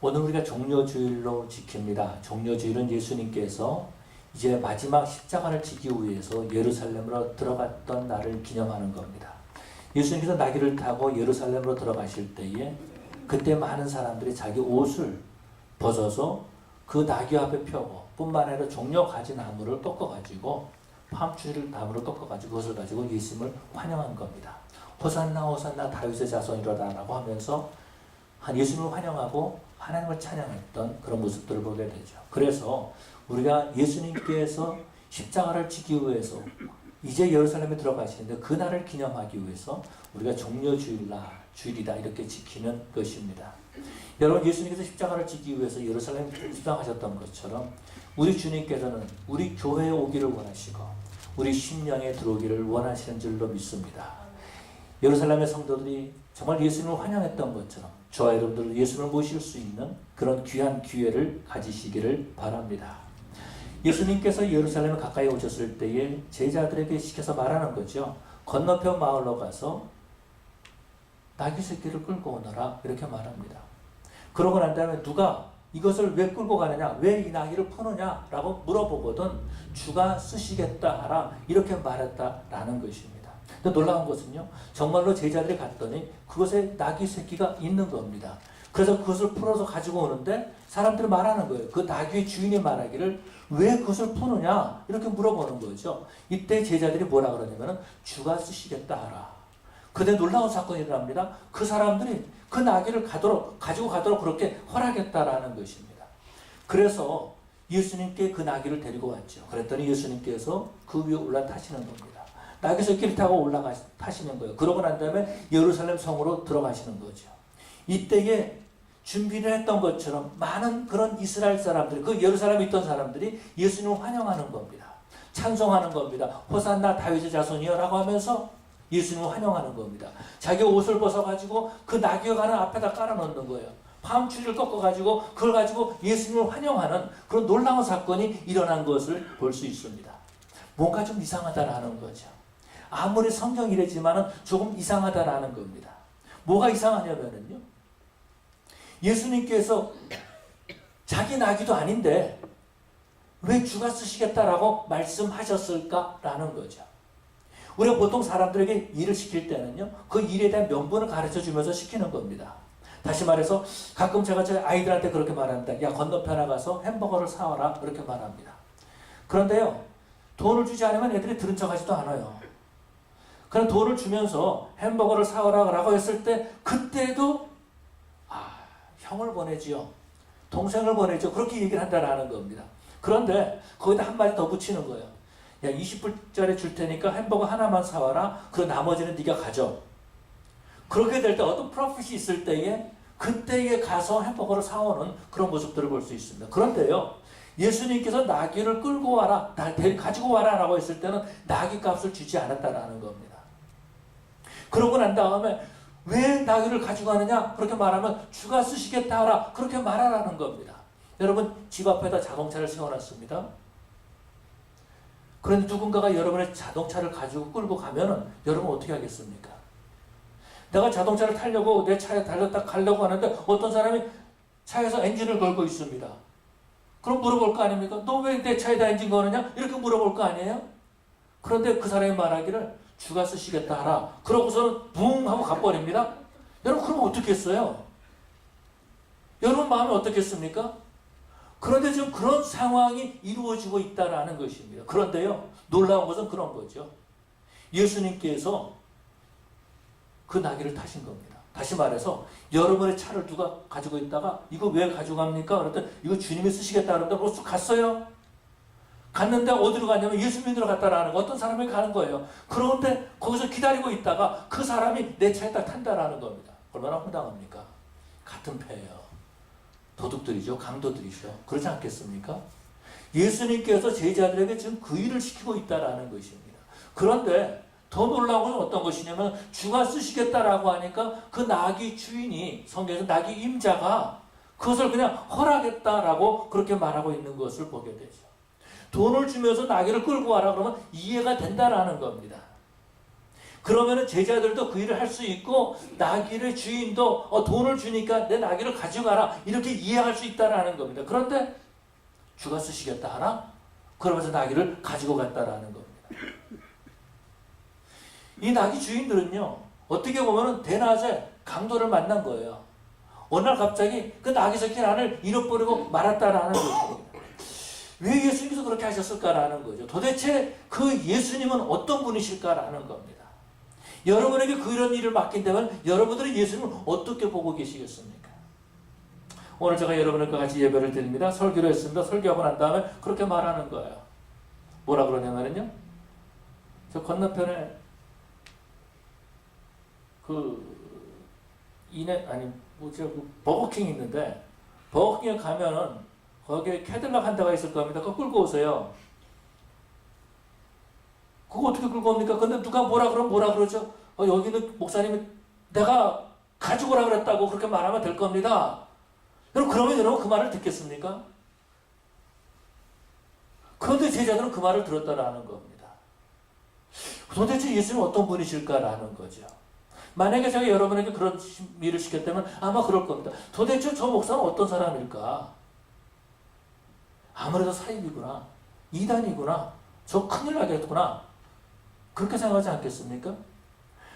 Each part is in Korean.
오늘 우리가 종려주일로 지킵니다. 종려주일은 예수님께서 이제 마지막 십자가를 지기 위해서 예루살렘으로 들어갔던 날을 기념하는 겁니다. 예수님께서 나귀를 타고 예루살렘으로 들어가실 때에 그때 많은 사람들이 자기 옷을 벗어서 그 나귀 앞에 펴고 뿐만 아니라 종려 가지 나무를 꺾어가지고 팜추리를 나무를 꺾어가지고 그것을 가지고 예수님을 환영한 겁니다. 호산나 호산나 다윗의 자손이로다 라고 하면서 예수님을 환영하고 하나님을 찬양했던 그런 모습들을 보게 되죠. 그래서 우리가 예수님께서 십자가를 지기 위해서 이제 예루살렘에 들어가시는데 그 날을 기념하기 위해서 우리가 종려주일이다 이렇게 지키는 것입니다. 여러분, 예수님께서 십자가를 지기 위해서 예루살렘에 입성하셨던 것처럼 우리 주님께서는 우리 교회에 오기를 원하시고 우리 심령에 들어오기를 원하시는 줄로 믿습니다. 예루살렘의 성도들이 정말 예수님을 환영했던 것처럼 저와 여러분들도 예수님을 모실 수 있는 그런 귀한 기회를 가지시기를 바랍니다. 예수님께서 예루살렘에 가까이 오셨을 때에 제자들에게 시켜서 말하는 거죠. 건너편 마을로 가서 나귀 새끼를 끌고 오너라 이렇게 말합니다. 그러고 난 다음에 누가 이것을 왜 끌고 가느냐, 왜 이 나귀를 푸느냐 라고 물어보거든 주가 쓰시겠다 하라 이렇게 말했다라는 것입니다. 근데 놀라운 것은요, 정말로 제자들이 갔더니 그것에 나귀 새끼가 있는 겁니다. 그래서 그것을 풀어서 가지고 오는데 사람들이 말하는 거예요. 그 나귀의 주인이 말하기를 왜 그것을 푸느냐 이렇게 물어보는 거죠. 이때 제자들이 뭐라 그러냐면 주가 쓰시겠다 하라. 그때 놀라운 사건이 일어납니다. 그 사람들이 그 나귀를 가지고 가도록 그렇게 허락했다라는 것입니다. 그래서 예수님께 그 나귀를 데리고 왔죠. 그랬더니 예수님께서 그 위에 올라타시는 겁니다. 나귀 새끼를 타고 타시는 거예요. 그러고 난 다음에 예루살렘 성으로 들어가시는 거죠. 이때에 준비를 했던 것처럼 많은 그런 이스라엘 사람들, 그 예루살렘에 있던 사람들이 예수님을 환영하는 겁니다. 찬송하는 겁니다. 호산나 다윗의 자손이여 라고 하면서 예수님을 환영하는 겁니다. 자기 옷을 벗어가지고 그 나귀가 가는 앞에다 깔아놓는 거예요. 팜추리를 꺾어가지고 그걸 가지고 예수님을 환영하는 그런 놀라운 사건이 일어난 것을 볼 수 있습니다. 뭔가 좀 이상하다라는 거죠. 아무리 성경이랬지만은 조금 이상하다라는 겁니다. 뭐가 이상하냐면요, 예수님께서 자기 나귀도 아닌데 왜 주가 쓰시겠다라고 말씀하셨을까라는 거죠. 우리가 보통 사람들에게 일을 시킬 때는요, 그 일에 대한 명분을 가르쳐 주면서 시키는 겁니다. 다시 말해서 가끔 제가 제 아이들한테 그렇게 말합니다. 야, 건너편에 가서 햄버거를 사와라 그렇게 말합니다. 그런데요, 돈을 주지 않으면 애들이 들은 척하지도 않아요. 그럼 돈을 주면서 햄버거를 사와라 라고 했을 때 그때도 형을 보내지요, 동생을 보내죠, 그렇게 얘기를 한다라는 겁니다. 그런데 거기다 한 마디 더 붙이는 거예요. 야, 20불짜리 줄 테니까 햄버거 하나만 사와라. 그 나머지는 네가 가져. 그렇게 될 때 어떤 프로핏이 있을 때에 그때에 가서 햄버거를 사오는 그런 모습들을 볼 수 있습니다. 그런데요, 예수님께서 나귀를 끌고 와라, 가지고 와라 라고 했을 때는 나귀 값을 주지 않았다라는 겁니다. 그러고 난 다음에 왜 나귀를 가지고 가느냐 그렇게 말하면 주가 쓰시겠다 하라 그렇게 말하라는 겁니다. 여러분, 집 앞에다 자동차를 세워놨습니다. 그런데 누군가가 여러분의 자동차를 가지고 끌고 가면은 여러분 어떻게 하겠습니까? 내가 자동차를 타려고 내 차에 달렸다 가려고 하는데 어떤 사람이 차에서 엔진을 걸고 있습니다. 그럼 물어볼 거 아닙니까? 너 왜 내 차에다 엔진 거느냐? 이렇게 물어볼 거 아니에요? 그런데 그 사람이 말하기를 주가 쓰시겠다 하라. 그러고서는 붕 하고 가버립니다. 여러분, 그러면 어떻겠어요? 여러분 마음이 어떻겠습니까? 그런데 지금 그런 상황이 이루어지고 있다는 것입니다. 그런데요, 놀라운 것은 그런 거죠. 예수님께서 그 나귀를 타신 겁니다. 다시 말해서 여러분의 차를 누가 가지고 있다가 이거 왜 가져갑니까? 그랬더니 이거 주님이 쓰시겠다 그러는데 벌써 갔어요. 갔는데 어디로 가냐면 예수 믿으러 갔다라는 거, 어떤 사람이 가는 거예요. 그런데 거기서 기다리고 있다가 그 사람이 내 차에 딱 탄다라는 겁니다. 얼마나 황당합니까? 같은 패예요. 도둑들이죠. 강도들이죠. 그렇지 않겠습니까? 예수님께서 제자들에게 지금 그 일을 시키고 있다라는 것입니다. 그런데 더 놀라운 건 어떤 것이냐면 주가 쓰시겠다라고 하니까 그 나귀 주인이, 성경에서 나귀 임자가 그것을 그냥 허락했다라고 그렇게 말하고 있는 것을 보게 되죠. 돈을 주면서 나귀를 끌고 와라 그러면 이해가 된다라는 겁니다. 그러면은 제자들도 그 일을 할 수 있고 나귀의 주인도 돈을 주니까 내 나귀를 가져가라 이렇게 이해할 수 있다라는 겁니다. 그런데 주가 쓰시겠다 하나? 그러면서 나귀를 가지고 갔다라는 겁니다. 이 나귀 주인들은요, 어떻게 보면은 대낮에 강도를 만난 거예요. 어느 날 갑자기 그 나귀 새끼 나를 잃어버리고 말았다라는 것입니다. 왜 예수님께서 그렇게 하셨을까라는 거죠. 도대체 그 예수님은 어떤 분이실까라는 겁니다. 여러분에게 그런 일을 맡긴다면 여러분들은 예수님을 어떻게 보고 계시겠습니까? 오늘 제가 여러분과 같이 예배를 드립니다. 설교를 했습니다. 설교하고 난 다음에 그렇게 말하는 거예요. 뭐라 그러냐면요, 저 건너편에 버거킹 있는데, 버거킹에 가면은 거기에 캐딜락 한 대가 있을 겁니다. 그거 끌고 오세요. 그거 어떻게 끌고 옵니까? 근데 누가 뭐라 그러면 뭐라 그러죠? 여기는 목사님이 내가 가지고 오라 그랬다고 그렇게 말하면 될 겁니다. 그러면 여러분 그 말을 듣겠습니까? 그런데 제자들은 그 말을 들었다라는 겁니다. 도대체 예수님은 어떤 분이실까라는 거죠. 만약에 제가 여러분에게 그런 일을 시켰다면 아마 그럴 겁니다. 도대체 저 목사는 어떤 사람일까? 아무래도 사입이구나. 이단이구나. 저 큰일 나겠구나. 그렇게 생각하지 않겠습니까?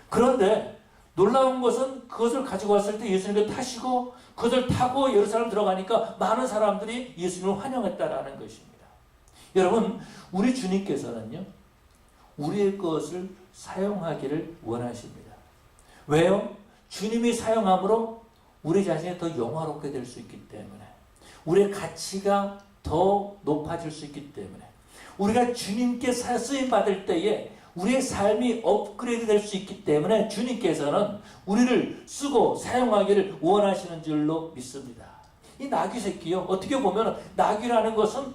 그런데 놀라운 것은 그것을 가지고 왔을 때 예수님을 타시고 그것을 타고 예루살렘 들어가니까 많은 사람들이 예수님을 환영했다라는 것입니다. 여러분, 우리 주님께서는요, 우리의 것을 사용하기를 원하십니다. 왜요? 주님이 사용함으로 우리 자신이 더 영화롭게 될 수 있기 때문에, 우리의 가치가 더 높아질 수 있기 때문에, 우리가 주님께 쓰임 받을 때에 우리의 삶이 업그레이드 될 수 있기 때문에 주님께서는 우리를 쓰고 사용하기를 원하시는 줄로 믿습니다. 이 나귀 새끼요, 어떻게 보면 나귀라는 것은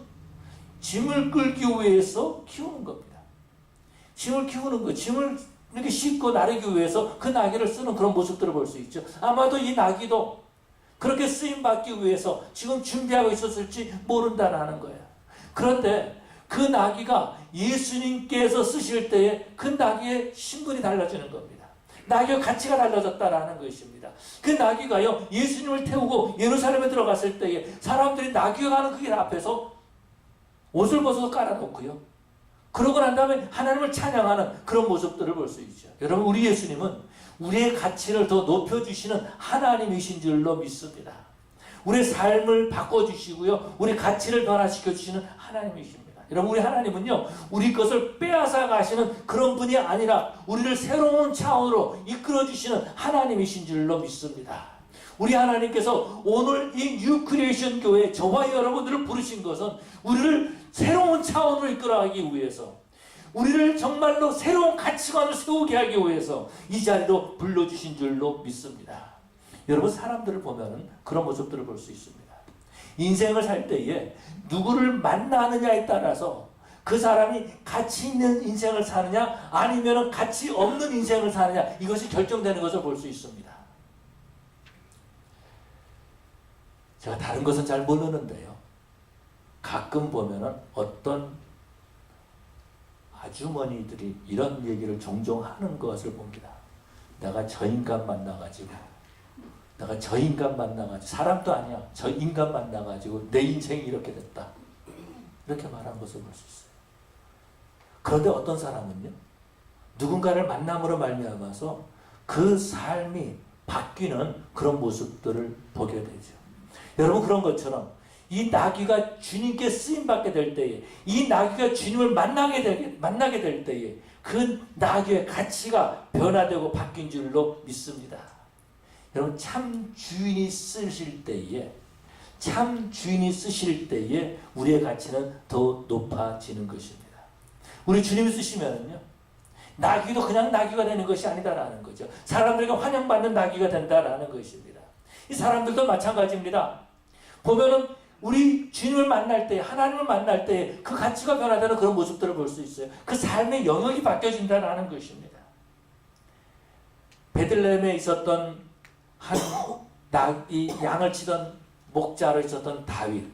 짐을 끌기 위해서 키우는 겁니다. 짐을 키우는 거, 짐을 이렇게 싣고 나르기 위해서 그 나귀를 쓰는 그런 모습들을 볼 수 있죠. 아마도 이 나귀도 그렇게 쓰임받기 위해서 지금 준비하고 있었을지 모른다라는 거예요. 그런데 그 나귀가 예수님께서 쓰실 때에 그 나귀의 신분이 달라지는 겁니다. 나귀의 가치가 달라졌다라는 것입니다. 그 나귀가요, 예수님을 태우고 예루살렘에 들어갔을 때에 사람들이 나귀가 가는 그 길 앞에서 옷을 벗어서 깔아놓고요, 그러고 난 다음에 하나님을 찬양하는 그런 모습들을 볼 수 있죠. 여러분, 우리 예수님은 우리의 가치를 더 높여주시는 하나님이신 줄로 믿습니다. 우리의 삶을 바꿔주시고요, 우리 가치를 변화시켜주시는 하나님이십니다. 여러분, 우리 하나님은요, 우리 것을 빼앗아 가시는 그런 분이 아니라 우리를 새로운 차원으로 이끌어주시는 하나님이신 줄로 믿습니다. 우리 하나님께서 오늘 이 뉴크리에이션 교회 저와 여러분들을 부르신 것은 우리를 새로운 차원으로 이끌어가기 위해서, 우리를 정말로 새로운 가치관을 세우게 하기 위해서 이 자리로 불러주신 줄로 믿습니다. 여러분, 사람들을 보면 그런 모습들을 볼 수 있습니다. 인생을 살 때에 누구를 만나느냐에 따라서 그 사람이 가치 있는 인생을 사느냐 아니면 가치 없는 인생을 사느냐, 이것이 결정되는 것을 볼 수 있습니다. 제가 다른 것은 잘 모르는데요, 가끔 보면은 어떤 아주머니들이 이런 얘기를 종종 하는 것을 봅니다. 내가 저 인간 만나가지고, 사람도 아니야, 저 인간 만나가지고 내 인생이 이렇게 됐다, 이렇게 말한 것을 볼 수 있어요. 그런데 어떤 사람은요, 누군가를 만남으로 말미암아서 그 삶이 바뀌는 그런 모습들을 보게 되죠. 여러분, 그런 것처럼 이 나귀가 주님께 쓰임받게 될 때에, 이 나귀가 주님을 만나게 될 때에 그 나귀의 가치가 변화되고 바뀐 줄로 믿습니다. 여러분, 참 주인이 쓰실 때에 우리의 가치는 더 높아지는 것입니다. 우리 주님이 쓰시면은요, 나귀도 그냥 나귀가 되는 것이 아니다라는 거죠. 사람들에게 환영받는 나귀가 된다라는 것입니다. 이 사람들도 마찬가지입니다. 보면은 우리 주님을 만날 때, 하나님을 만날 때 그 가치가 변화되는 그런 모습들을 볼 수 있어요. 그 삶의 영역이 바뀌어진다는 것입니다. 베들레헴에 있었던 이 양을 치던 목자로 있었던 다윗,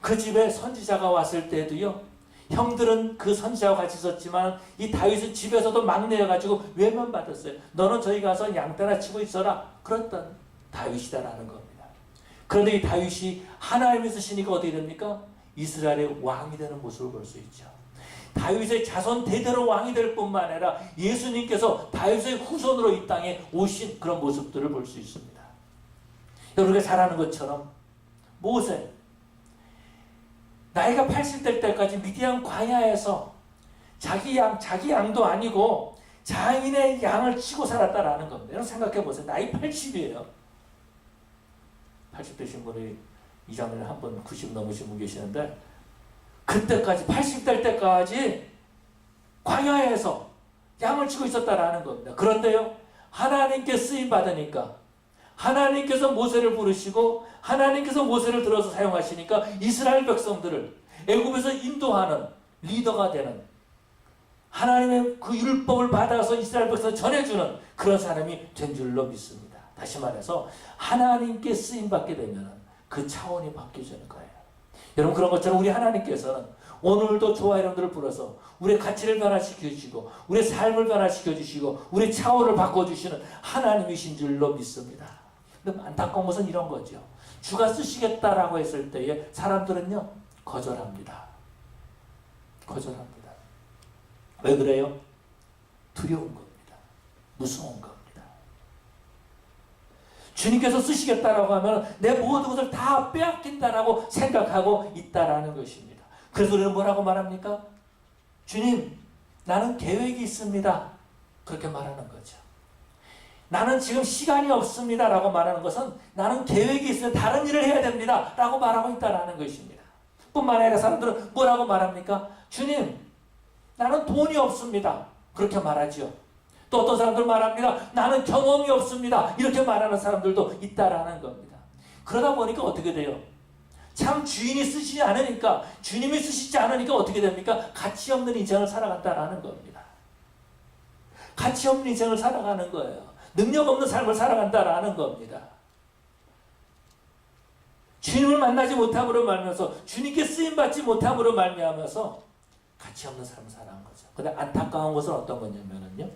그 집에 선지자가 왔을 때도요, 형들은 그 선지자와 같이 있었지만 이 다윗은 집에서도 막내여가지고 외면받았어요. 너는 저기 가서 양떼나 치고 있어라. 그랬던 다윗이다라는 겁니다. 그런데 이 다윗이 하나님이 쓰시니까 어떻게 됩니까? 이스라엘의 왕이 되는 모습을 볼 수 있죠. 다윗의 자손 대대로 왕이 될 뿐만 아니라 예수님께서 다윗의 후손으로 이 땅에 오신 그런 모습들을 볼 수 있습니다. 우리가 잘 아는 것처럼 모세, 나이가 80될 때까지 미디안 광야에서 자기 양도 아니고 장인의 양을 치고 살았다라는 겁니다. 여러분 생각해 보세요. 나이 80이에요. 80 되신 분이 이 장면에 한 번 90 넘으신 분 계시는데, 그때까지 80될 때까지 광야에서 양을 치고 있었다라는 겁니다. 그런데요, 하나님께 쓰임 받으니까, 하나님께서 모세를 부르시고 하나님께서 모세를 들어서 사용하시니까 이스라엘 백성들을 애굽에서 인도하는 리더가 되는, 하나님의 그 율법을 받아서 이스라엘 백성을 전해주는 그런 사람이 된 줄로 믿습니다. 다시 말해서 하나님께 쓰임받게 되면 그 차원이 바뀌어지는 거예요. 여러분, 그런 것처럼 우리 하나님께서는 오늘도 저와 여러분들을 불러서 우리의 가치를 변화시켜 주시고 우리의 삶을 변화시켜 주시고 우리의 차원을 바꿔주시는 하나님이신 줄로 믿습니다. 근데 안타까운 것은 이런 거죠. 주가 쓰시겠다라고 했을 때에 사람들은요, 거절합니다. 거절합니다. 왜 그래요? 두려운 겁니다. 무서운 겁니다. 주님께서 쓰시겠다라고 하면 내 모든 것을 다 빼앗긴다라고 생각하고 있다라는 것입니다. 그래서 우리는 뭐라고 말합니까? 주님, 나는 계획이 있습니다. 그렇게 말하는 거죠. 나는 지금 시간이 없습니다 라고 말하는 것은 나는 계획이 있으면 다른 일을 해야 됩니다 라고 말하고 있다라는 것입니다. 뿐만 아니라 사람들은 뭐라고 말합니까? 주님, 나는 돈이 없습니다. 그렇게 말하죠. 또 어떤 사람들 말합니다. 나는 경험이 없습니다. 이렇게 말하는 사람들도 있다라는 겁니다. 그러다 보니까 어떻게 돼요? 참 주인이 쓰시지 않으니까, 주님이 쓰시지 않으니까 어떻게 됩니까? 가치 없는 인생을 살아간다라는 겁니다. 가치 없는 인생을 살아가는 거예요. 능력 없는 삶을 살아간다라는 겁니다. 주님을 만나지 못함으로 말미암아서, 주님께 쓰임받지 못함으로 말미암아서 가치 없는 삶을 살아간 거죠. 그런데 안타까운 것은 어떤 거냐면요,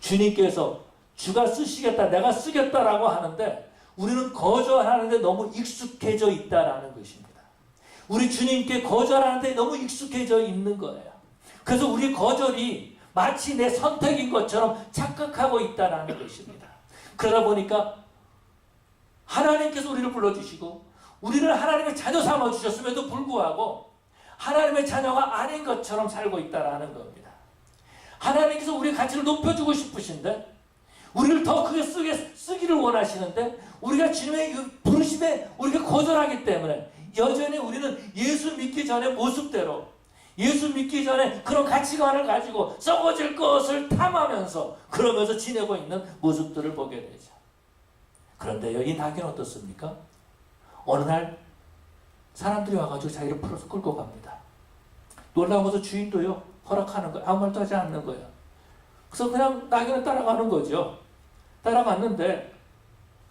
주님께서 주가 쓰시겠다, 내가 쓰겠다라고 하는데 우리는 거절하는데 너무 익숙해져 있다라는 것입니다. 우리 주님께 거절하는데 너무 익숙해져 있는 거예요. 그래서 우리 거절이 마치 내 선택인 것처럼 착각하고 있다라는 것입니다. 그러다 보니까 하나님께서 우리를 불러주시고 우리를 하나님의 자녀 삼아주셨음에도 불구하고 하나님의 자녀가 아닌 것처럼 살고 있다라는 겁니다. 하나님께서 우리의 가치를 높여주고 싶으신데, 우리를 더 크게 쓰기를 원하시는데, 우리가 주님의 부르심에 우리가 거절하기 때문에 여전히 우리는 예수 믿기 전의 모습대로, 예수 믿기 전에 그런 가치관을 가지고 썩어질 것을 탐하면서 그러면서 지내고 있는 모습들을 보게 되죠. 그런데요, 이 낙이는 어떻습니까? 어느 날 사람들이 와가지고 자기를 풀어서 끌고 갑니다. 놀라운 것은 주인도요, 허락하는 거예요. 아무 말도 하지 않는 거예요. 그래서 그냥 낙이는 따라가는 거죠. 따라갔는데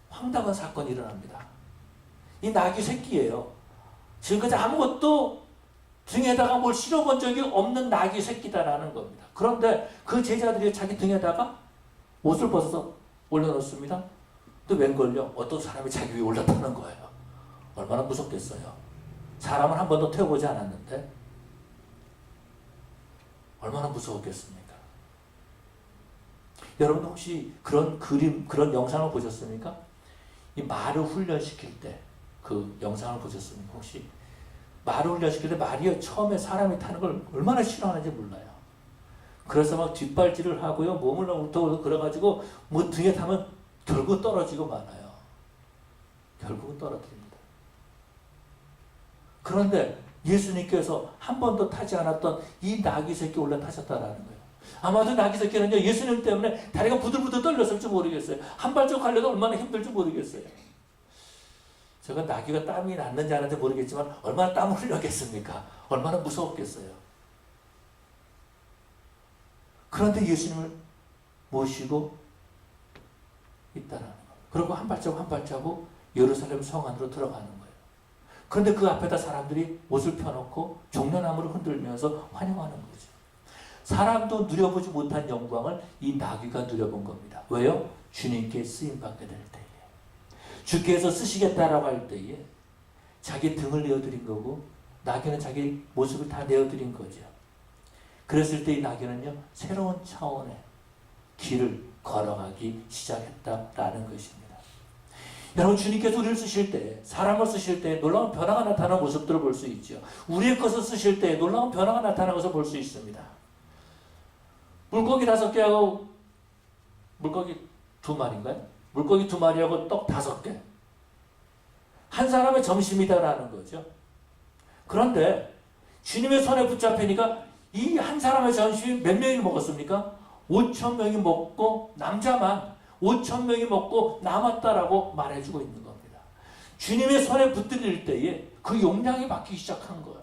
황당한 사건이 일어납니다. 이 낙이 새끼예요. 지금까지 아무것도 등에다가 뭘 실어본 적이 없는 낙이 새끼다라는 겁니다. 그런데 그 제자들이 자기 등에다가 옷을 벗어서 올려놓습니다. 또 웬걸요? 어떤 사람이 자기 위에 올라타는 거예요. 얼마나 무섭겠어요. 사람은 한 번도 태워보지 않았는데 얼마나 무서웠겠습니까? 여러분 혹시 그런 그림, 그런 영상을 보셨습니까? 이 말을 훈련시킬 때 그 영상을 보셨습니까? 혹시 말을 훈련시킬 때 말이요, 처음에 사람이 타는 걸 얼마나 싫어하는지 몰라요. 그래서 막 뒷발질을 하고요, 몸을 울터울터 그래가지고 뭐 등에 타면 결국 떨어지고 말아요. 결국은 떨어뜨립니다. 그런데 예수님께서 한 번도 타지 않았던 이 나귀 새끼 올라타셨다라는 거예요. 아마도 나귀 새끼는요, 예수님 때문에 다리가 부들부들 떨렸을지 모르겠어요. 한 발짝 가려도 얼마나 힘들지 모르겠어요. 제가 나귀가 땀이 났는지 안 났는지 모르겠지만 얼마나 땀을 흘렸겠습니까? 얼마나 무서웠겠어요. 그런데 예수님을 모시고 있다라는 거예요. 그리고 한 발자국 한 발자국 예루살렘 성 안으로 들어가는 거예요. 그런데 그 앞에다 사람들이 옷을 펴놓고 종려나무를 흔들면서 환영하는 거죠. 사람도 누려보지 못한 영광을 이 나귀가 누려본 겁니다. 왜요? 주님께 쓰임받게 될 때에. 주께서 쓰시겠다라고 할 때에 자기 등을 내어드린 거고 나귀는 자기 모습을 다 내어드린 거죠. 그랬을 때 이 나귀는요, 새로운 차원의 길을 걸어가기 시작했다라는 것입니다. 여러분, 주님께서 우리를 쓰실 때, 사람을 쓰실 때 놀라운 변화가 나타나는 모습들을 볼 수 있죠. 우리의 것을 쓰실 때 놀라운 변화가 나타나는 것을 볼 수 있습니다. 물고기 5개하고 물고기 2마리인가요? 물고기 2마리하고 떡 5개. 한 사람의 점심이다라는 거죠. 그런데 주님의 손에 붙잡히니까 이 한 사람의 점심이 몇 명이 먹었습니까? 5,000명이 먹고 남자만 5,000명이 먹고 남았다라고 말해주고 있는 겁니다. 주님의 손에 붙들릴 때에 그 용량이 바뀌기 시작한 거예요.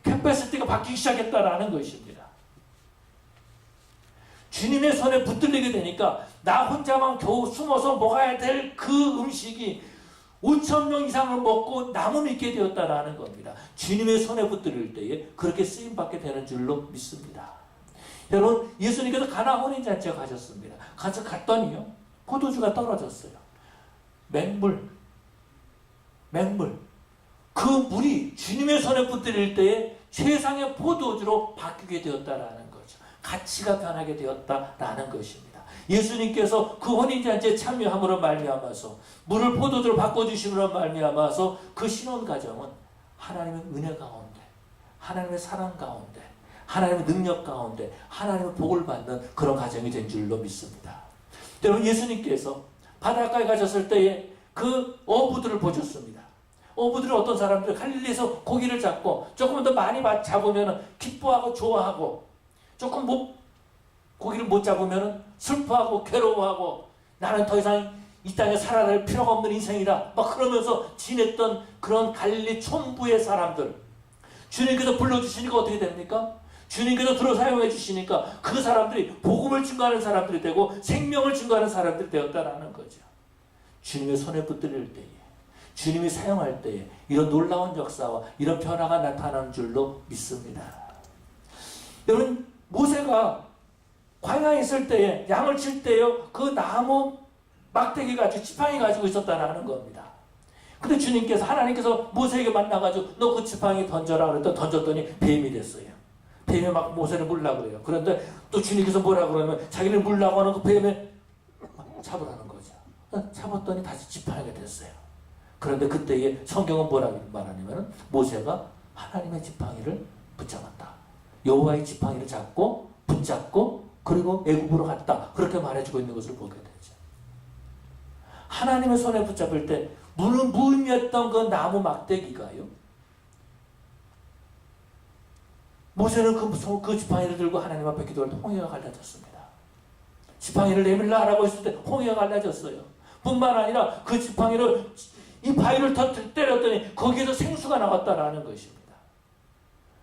캐패시티가 바뀌기 시작했다라는 것입니다. 주님의 손에 붙들리게 되니까 나 혼자만 겨우 숨어서 먹어야 될 그 음식이 5,000명 이상을 먹고 남음 있게 되었다라는 겁니다. 주님의 손에 붙들릴 때에 그렇게 쓰임받게 되는 줄로 믿습니다. 여러분, 예수님께서 가나 혼인잔치에 가셨습니다. 가서 갔더니요, 포도주가 떨어졌어요. 맹물. 그 물이 주님의 손에 붙들릴 때에 최상의 포도주로 바뀌게 되었다라는 거죠. 가치가 변하게 되었다라는 것입니다. 예수님께서 그 혼인잔치에 참여함으로 말미암아서 물을 포도주로 바꿔주심으로 말미암아서 그 신혼가정은 하나님의 은혜 가운데, 하나님의 사랑 가운데, 하나님의 능력 가운데 하나님의 복을 받는 그런 가정이 된 줄로 믿습니다. 여러분, 예수님께서 바닷가에 가셨을 때에 그 어부들을 보셨습니다. 어부들은 어떤 사람들, 갈릴리에서 고기를 잡고 조금 더 많이 잡으면 기뻐하고 좋아하고, 조금 고기를 못 잡으면 슬퍼하고 괴로워하고, 나는 더 이상 이 땅에 살아야 할 필요가 없는 인생이다 막 그러면서 지냈던 그런 갈릴리 촌부의 사람들, 주님께서 불러주시니까 어떻게 됩니까? 주님께서 들어 사용해 주시니까 그 사람들이 복음을 증거하는 사람들이 되고 생명을 증거하는 사람들이 되었다라는 거죠. 주님의 손에 붙들릴 때에, 주님이 사용할 때에 이런 놀라운 역사와 이런 변화가 나타나는 줄로 믿습니다. 여러분, 모세가 광야에 있을 때에, 양을 칠 때요, 그 나무 막대기 가지고 지팡이 가지고 있었다라는 겁니다. 근데 주님께서, 하나님께서 모세에게 만나가지고 너 그 지팡이 던져라 그랬더니 던졌더니 뱀이 됐어요. 뱀이 막 모세를 물라고 그래요. 그런데 또 주님께서 뭐라 그러면 자기를 물라고 하는 그 뱀에 잡으라는 거죠. 잡았더니 다시 지팡이가 됐어요. 그런데 그때에 성경은 뭐라고 말하냐면 모세가 하나님의 지팡이를 붙잡았다. 여호와의 지팡이를 잡고 붙잡고 그리고 애굽으로 갔다. 그렇게 말해주고 있는 것을 보게 되죠. 하나님의 손에 붙잡을 때 무의미했던 그 나무 막대기가요, 모세는 그 지팡이를 들고 하나님 앞에 기도할 때 홍해가 갈라졌습니다. 지팡이를 내밀라 하라고 했을 때 홍해가 갈라졌어요. 뿐만 아니라 그 지팡이를, 이 바위를 때렸더니 거기에서 생수가 나왔다라는 것입니다.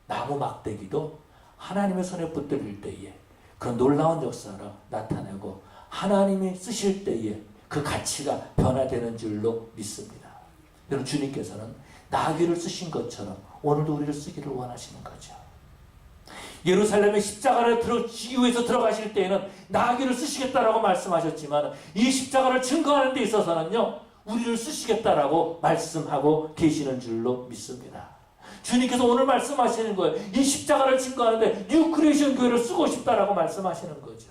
나무 막대기도 하나님의 손에 붙들릴 때에 그런 놀라운 역사를 나타내고 하나님이 쓰실 때에 그 가치가 변화되는 줄로 믿습니다. 여러분, 주님께서는 나귀를 쓰신 것처럼 오늘도 우리를 쓰기를 원하시는 거죠. 예루살렘의 십자가를 지기 위해서 들어가실 때에는 나귀를 쓰시겠다라고 말씀하셨지만 이 십자가를 증거하는 데 있어서는요, 우리를 쓰시겠다라고 말씀하고 계시는 줄로 믿습니다. 주님께서 오늘 말씀하시는 거예요. 이 십자가를 증거하는데 뉴 크리에이션 교회를 쓰고 싶다라고 말씀하시는 거죠.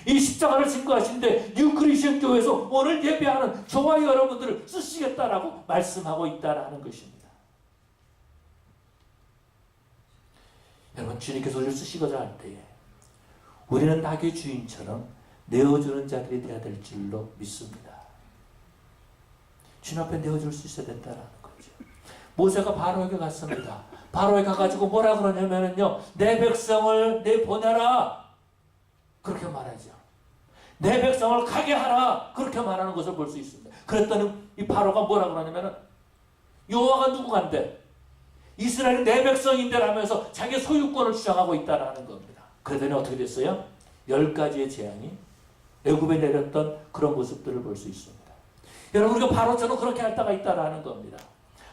이 십자가를 증거하시는데 뉴 크리에이션 교회에서 오늘 예배하는 저와 여러분들을 쓰시겠다라고 말씀하고 있다라는 것입니다. 여러분, 주님께서 우리를 쓰시고자 할 때에 우리는 나귀 주인처럼 내어주는 자들이 되어야 될 줄로 믿습니다. 주님 앞에 내어줄 수 있어야 된다라는 거죠. 모세가 바로에게 갔습니다. 바로에 가가지고 뭐라 그러냐면요, 내 백성을 내보내라 그렇게 말하죠. 내 백성을 가게 하라 그렇게 말하는 것을 볼 수 있습니다. 그랬더니 이 바로가 뭐라 그러냐면은 여호와가 누구간데 이스라엘이 내 백성인데 라면서 자기 소유권을 주장하고 있다라는 겁니다. 그러더니 어떻게 됐어요? 10가지의 재앙이 애굽에 내렸던 그런 모습들을 볼 수 있습니다. 여러분, 우리가 바로처럼 그렇게 할 때가 있다라는 겁니다.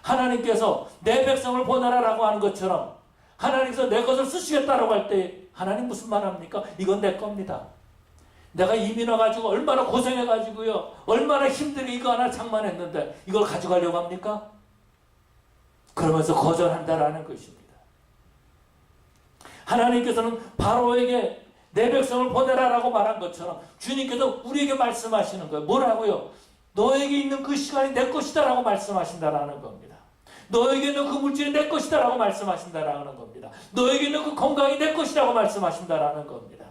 하나님께서 내 백성을 보내라라고 하는 것처럼 하나님께서 내 것을 쓰시겠다라고 할 때 하나님 무슨 말 합니까? 이건 내 겁니다. 내가 이민 와가지고 얼마나 고생해가지고요. 얼마나 힘들게 이거 하나 장만했는데 이걸 가져가려고 합니까? 그러면서 거절한다라는 것입니다. 하나님께서는 바로에게 내 백성을 보내라라고 말한 것처럼 주님께서 우리에게 말씀하시는 거예요. 뭐라고요? 너에게 있는 그 시간이 내 것이다라고 말씀하신다라는 겁니다. 너에게 있는 그 물질이 내 것이다라고 말씀하신다라는 겁니다. 너에게 있는 그 건강이 내 것이라고 말씀하신다라는 겁니다.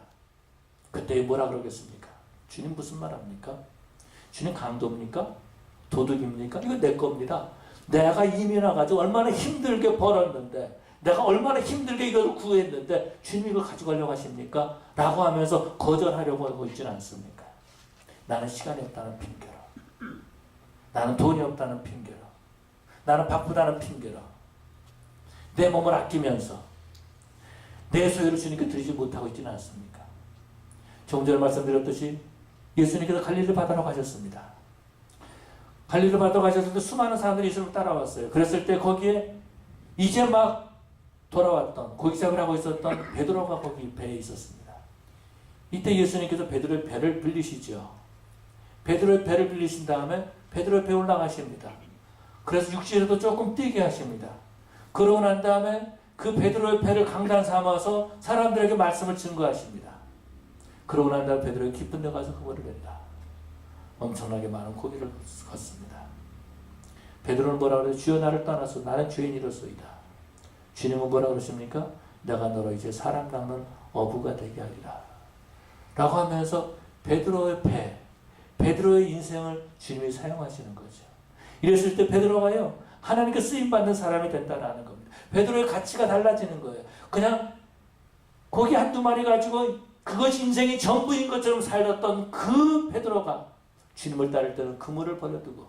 그때 뭐라 그러겠습니까? 주님 무슨 말 합니까? 주님 강도입니까? 도둑입니까? 이거 내 겁니다. 내가 이민 와가지고 얼마나 힘들게 벌었는데 내가 얼마나 힘들게 이걸 구했는데 주님 이걸 가져가려고 하십니까? 라고 하면서 거절하려고 하고 있지는 않습니까? 나는 시간이 없다는 핑계로, 나는 돈이 없다는 핑계로, 나는 바쁘다는 핑계로 내 몸을 아끼면서 내 소유를 주님께 드리지 못하고 있지는 않습니까? 조금 전에 말씀드렸듯이 예수님께서 갈릴리 바다로 가셨습니다. 갈릴리 바다로 가셨을 때 수많은 사람들이 예수님을 따라왔어요. 그랬을 때 거기에 이제 막 돌아왔던 고기잡이를 하고 있었던 베드로가 거기 배에 있었습니다. 이때 예수님께서 베드로의 배를 빌리시죠. 베드로의 배를 빌리신 다음에 베드로의 배에 올라가십니다. 그래서 육지에도 조금 뛰게 하십니다. 그러고 난 다음에 그 베드로의 배를 강단 삼아서 사람들에게 말씀을 증거하십니다. 그러고 난 다음에 베드로의 깊은 데 가서 그물을 댄다. 엄청나게 많은 고기를 걷습니다. 베드로는 뭐라 그래요? 주여 나를 떠나서 나는 죄인이로소이다. 주님은 뭐라 그러십니까? 내가 너로 이제 사람 낚는 어부가 되게 하리라. 라고 하면서 베드로의 배, 베드로의 인생을 주님이 사용하시는 거죠. 이랬을 때 베드로가요, 하나님께 쓰임받는 사람이 된다는 겁니다. 베드로의 가치가 달라지는 거예요. 그냥 고기 한두 마리 가지고 그것이 인생이 전부인 것처럼 살았던 그 베드로가 주님을 따를 때는 그물을 버려두고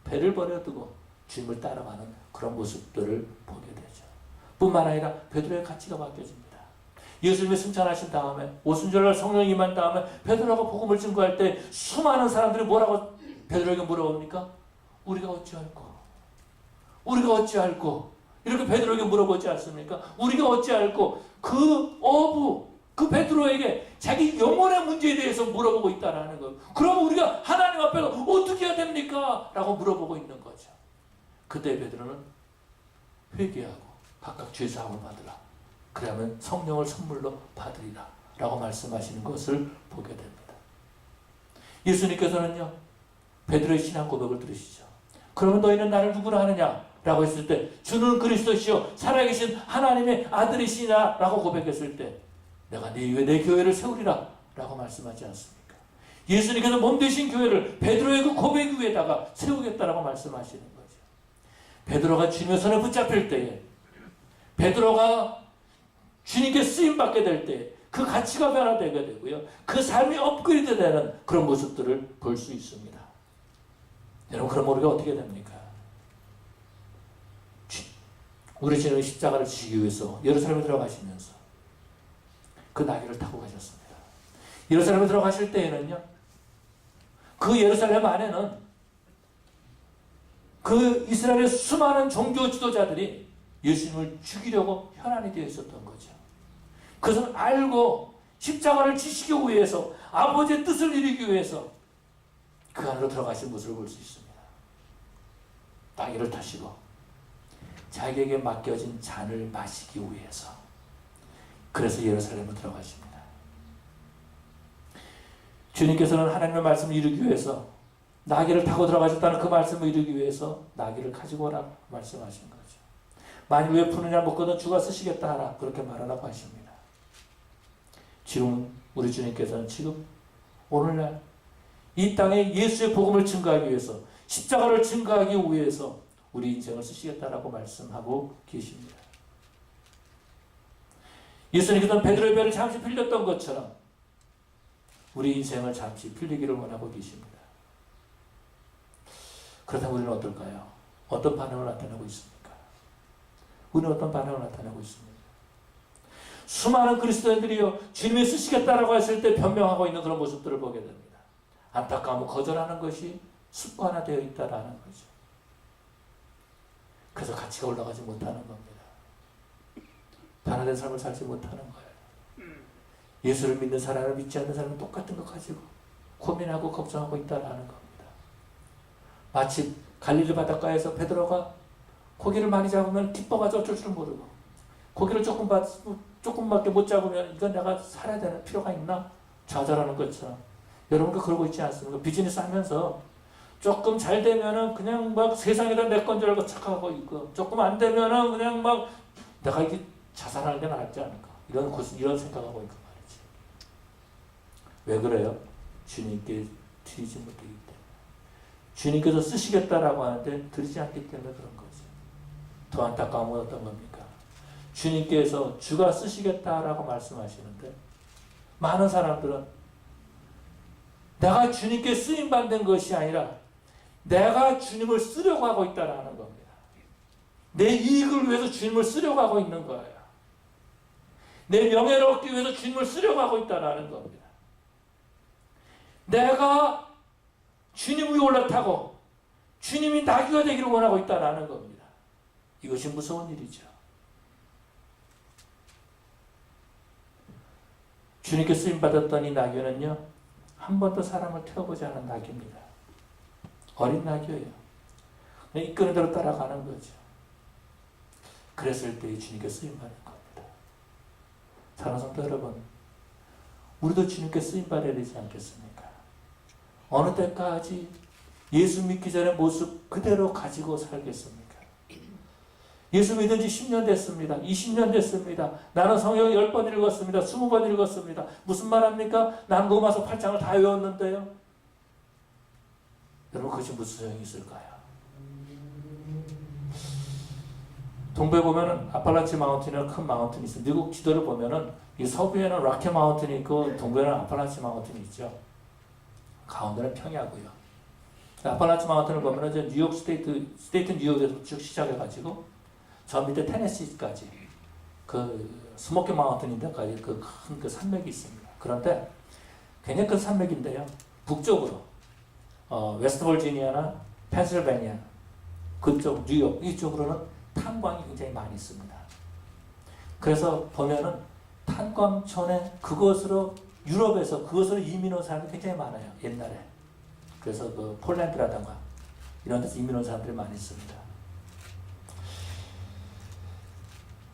배를 버려두고 주님을 따라가는 그런 모습들을 보게 되죠. 뿐만 아니라 베드로의 가치가 바뀌어집니다. 예수님이 승천하신 다음에 오순절날 성령이 임한 다음에 베드로가 복음을 증거할 때 수많은 사람들이 뭐라고 베드로에게 물어봅니까? 우리가 어찌할꼬? 우리가 어찌할꼬? 이렇게 베드로에게 물어보지 않습니까? 우리가 어찌할꼬? 그 어부, 그 베드로에게 자기 영혼의 문제에 대해서 물어보고 있다는 거예요. 그러면 우리가 하나님 앞에서 어떻게 해야 됩니까? 라고 물어보고 있는 거죠. 그때 베드로는 회개하고 각각 죄사함을 받으라. 그러면 성령을 선물로 받으리라. 라고 말씀하시는 것을 보게 됩니다. 예수님께서는요, 베드로의 신앙 고백을 들으시죠. 그러면 너희는 나를 누구라 하느냐? 라고 했을 때, 주는 그리스도시요 살아계신 하나님의 아들이시냐? 라고 고백했을 때, 내가 네 위에 내 교회를 세우리라. 라고 말씀하지 않습니까? 예수님께서 몸되신 교회를 베드로의 그 고백 위에다가 세우겠다라고 말씀하시는 거죠. 베드로가 주님의 손에 붙잡힐 때에, 베드로가 주님께 쓰임받게 될 때 그 가치가 변화되게 되고요. 그 삶이 업그레이드 되는 그런 모습들을 볼 수 있습니다. 여러분, 그럼 우리가 어떻게 됩니까? 우리 주님은 십자가를 지기 위해서 예루살렘에 들어가시면서 그 나귀를 타고 가셨습니다. 예루살렘에 들어가실 때에는요, 그 예루살렘 안에는 그 이스라엘의 수많은 종교 지도자들이 예수님을 죽이려고 혈안이 되어 있었던 거죠. 그것을 알고 십자가를 지시기 위해서 아버지의 뜻을 이루기 위해서 그 안으로 들어가신 모습을 볼 수 있습니다. 나귀를 타시고 자기에게 맡겨진 잔을 마시기 위해서, 그래서 예루살렘으로 들어가십니다. 주님께서는 하나님의 말씀을 이루기 위해서 나귀를 타고 들어가셨다는 그 말씀을 이루기 위해서 나귀를 가지고 오라 말씀하신 거죠. 만일 왜 푸느냐 먹거든 주가 쓰시겠다 하라, 그렇게 말하라고 하십니다. 지금 우리 주님께서는 지금 오늘날 이 땅에 예수의 복음을 증거하기 위해서, 십자가를 증거하기 위해서 우리 인생을 쓰시겠다라고 말씀하고 계십니다. 예수님께서는 베드로의 배를 잠시 빌렸던 것처럼 우리 인생을 잠시 빌리기를 원하고 계십니다. 그렇다면 우리는 어떨까요? 어떤 반응을 나타내고 있습니까? 우리는 어떤 반응을 나타내고 있습니까? 수많은 그리스도인들이요, 주님이 쓰시겠다라고 했을 때 변명하고 있는 그런 모습들을 보게 됩니다. 안타까움을 거절하는 것이 습관화되어 있다라는 거죠. 그래서 가치가 올라가지 못하는 겁니다. 변화된 삶을 살지 못하는 거예요. 예수를 믿는 사람을 믿지 않는 사람은 똑같은 거 가지고 고민하고 걱정하고 있다라는 겁니다. 마치 갈릴리 바닷가에서 베드로가 고기를 많이 잡으면 기뻐가지고 어쩔 줄 모르고, 고기를 조금밖에 못 잡으면 이건 내가 살아야 되는 필요가 있나? 좌절하는 것처럼. 여러분도 그러고 있지 않습니까? 비즈니스 하면서 조금 잘 되면은 그냥 막 세상에다 내 건 줄 알고 착각하고 있고, 조금 안 되면은 그냥 막 내가 이게 자살하는 게 낫지 않을까? 이런 생각하고 있고 말이지. 왜 그래요? 주님께 드리지 못하기 때문에. 주님께서 쓰시겠다라고 하는데 드리지 않기 때문에 그런 거죠. 더 안타까운 건 어떤 겁니까? 주님께서 주가 쓰시겠다라고 말씀하시는데 많은 사람들은 내가 주님께 쓰임받는 것이 아니라 내가 주님을 쓰려고 하고 있다라는 겁니다. 내 이익을 위해서 주님을 쓰려고 하고 있는 거예요. 내 명예를 얻기 위해서 주님을 쓰려고 하고 있다라는 겁니다. 내가 주님 위에 올라타고 주님이 나귀가 되기를 원하고 있다라는 겁니다. 이것이 무서운 일이죠. 주님께 쓰임받았던 이 나귀는요, 한 번도 사람을 태워보지 않은 나귀입니다. 어린 나귀예요. 이끄는 대로 따라가는 거죠. 그랬을 때 주님께 쓰임받는 겁니다. 사랑하는 성도 여러분, 우리도 주님께 쓰임받아야 되지 않겠습니까? 어느 때까지 예수 믿기 전의 모습 그대로 가지고 살겠습니까? 예수 믿은 지 10년 됐습니다. 20년 됐습니다. 나는 성경 10번 읽었습니다. 20번 읽었습니다. 무슨 말합니까? 난 로마서 8장을 다 외웠는데요. 여러분, 그것이 무슨 소용이 있을까요? 동부에 보면은 아팔라치 마운틴이라는 큰 마운틴이 있어요. 미국 지도를 보면은 이 서부에는 락키 마운틴이 있고 동부에는 아팔라치 마운틴이 있죠. 가운데는 평야고요. 아팔라치 마운틴을 보면은 이제 뉴욕 스테이트 뉴욕에서 쭉 시작해가지고 저 밑에 테네시까지 그 스모키 마운틴인데까지 그 큰 그 산맥이 있습니다. 그런데 굉장히 큰 산맥인데요. 북쪽으로 웨스트 버지니아나 펜실베니아 그쪽 뉴욕 이쪽으로는 탄광이 굉장히 많이 있습니다. 그래서 보면은 탄광촌에 그것으로 유럽에서 그것으로 이민 온 사람들이 굉장히 많아요. 옛날에. 그래서 그 폴란드라든가 이런 데서 이민 온 사람들이 많이 있습니다.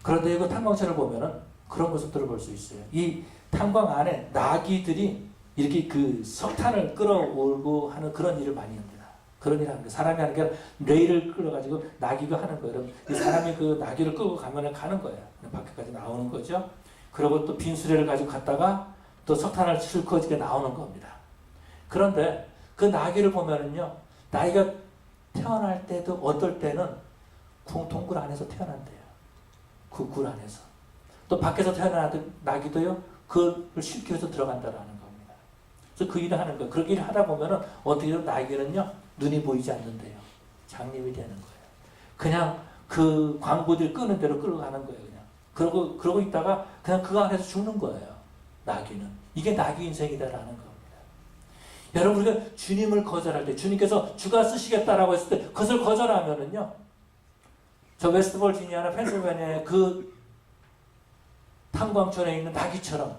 그런데 그 탄광촌을 보면은 그런 모습들을 볼 수 있어요. 이 탄광 안에 나귀들이 이렇게 그 석탄을 끌어올고 하는 그런 일을 많이 합니다. 그런 일을 합니다. 사람이 하는 게 아니라 레일을 끌어가지고 나귀가 하는 거예요. 이 사람이 그 나귀를 끌고 가면 가는 거예요. 밖에까지 나오는 거죠. 그리고 또 빈 수레를 가지고 갔다가 또 석탄을 싣고 이렇게 나오는 겁니다. 그런데 그 나귀를 보면은요, 나귀가 태어날 때도 어떨 때는 동굴 안에서 태어난대요. 그 굴 안에서. 또 밖에서 태어난 나귀도요, 그걸 싣기 위해서 들어간다라는 겁니다. 그래서 그 일을 하는 거예요. 그렇게 일을 하다 보면은 어떻게 되면 나귀는요, 눈이 보이지 않는데요. 장님이 되는 거예요. 그냥 그 광부들이 끄는 대로 끌고 가는 거예요, 그냥. 그러고 있다가 그냥 그 안에서 죽는 거예요. 나귀는. 이게 나귀 인생이다라는 겁니다. 여러분, 우리가 주님을 거절할 때, 주님께서 주가 쓰시겠다라고 했을 때, 그것을 거절하면은요, 저 웨스트 버지니아나 펜실베니아의 그 탄광촌에 있는 나귀처럼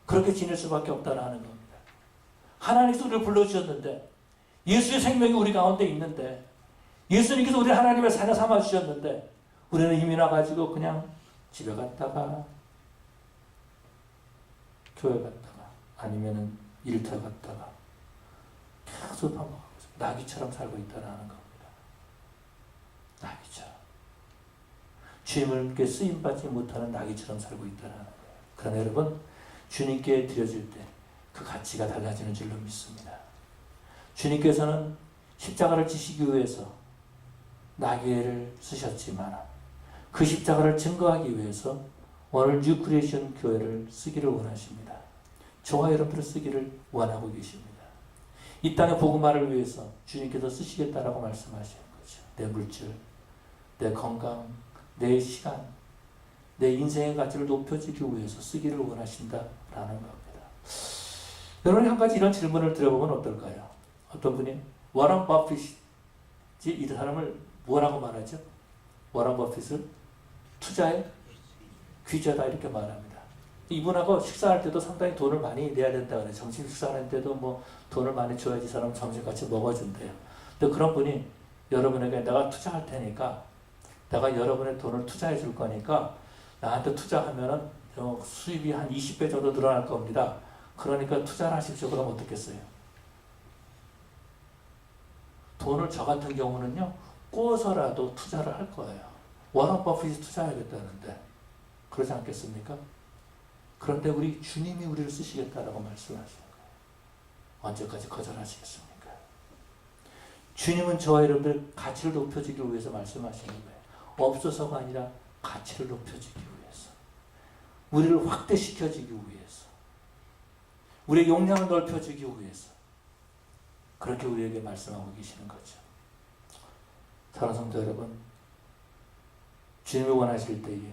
그렇게 지낼 수밖에 없다라는 겁니다. 하나님께서 우리를 불러주셨는데, 예수의 생명이 우리 가운데 있는데, 예수님께서 우리를 하나님의 사녀 삼아주셨는데, 우리는 이미 나가지고 그냥 집에 갔다가, 교회 갔다가, 아니면은 일터 갔다가, 계속 반복하고 있습니다. 나귀처럼 살고 있다라는 겁니다. 나귀처럼. 주님께 쓰임받지 못하는 나귀처럼 살고 있다는 거예요. 그러나 여러분, 주님께 드려질 때 그 가치가 달라지는 줄로 믿습니다. 주님께서는 십자가를 지시기 위해서 나귀를 쓰셨지만 그 십자가를 증거하기 위해서 오늘 뉴 크리에이션 교회를 쓰기를 원하십니다. 저와 여러분들을 쓰기를 원하고 계십니다. 이 땅의 복음화를 위해서 주님께서 쓰시겠다라고 말씀하시는 거죠. 내 물질, 내 건강, 내 시간, 내 인생의 가치를 높여주기 위해서 쓰기를 원하신다라는 겁니다. 여러분, 한 가지 이런 질문을 드려보면 어떨까요? 어떤 분이 워런 버핏이 이 사람을 뭐라고 말하죠? 워런 버핏을 투자의 귀재다 이렇게 말합니다. 이분하고 식사할 때도 상당히 돈을 많이 내야 된다 그래요. 점심 식사하는데도 뭐 돈을 많이 줘야지 사람 점심 같이 먹어준대요. 근데 그런 분이 여러분에게 내가 투자할 테니까 내가 여러분의 돈을 투자해 줄 거니까 나한테 투자하면은 수입이 한 20배 정도 늘어날 겁니다. 그러니까 투자를 하십시오. 그럼 어떻겠어요? 돈을 저 같은 경우는요, 꼬서라도 투자를 할 거예요. 워런 버핏이 투자해야겠다는데, 그러지 않겠습니까? 그런데 우리 주님이 우리를 쓰시겠다라고 말씀하시는 거예요. 언제까지 거절하시겠습니까? 주님은 저와 여러분들 가치를 높여주기 위해서 말씀하시는 거예요. 없어서가 아니라 가치를 높여주기 위해서. 우리를 확대시켜주기 위해서. 우리의 용량을 넓혀주기 위해서. 그렇게 우리에게 말씀하고 계시는 거죠. 사랑하는 성도 여러분, 주님이 원하실 때에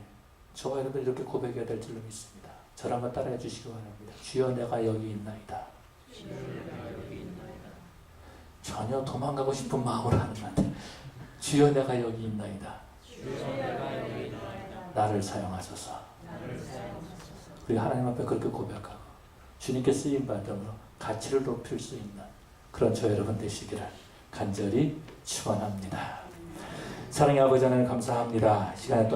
저와 여러분 이렇게 고백해야 될 줄로 믿습니다. 저를 한번 따라해 주시기 바랍니다. 주여 내가 여기 있나이다. 전혀 도망가고 싶은 마음으로 하는 건데 주여 내가 여기 있나이다. 나를 사용하소서. 우리 하나님 앞에 그렇게 고백하고 주님께 쓰임받음으로 가치를 높일 수 있는 그런 저 여러분 되시기를 간절히 축원합니다. 사랑의 아버지 하나님 감사합니다. 시간에 또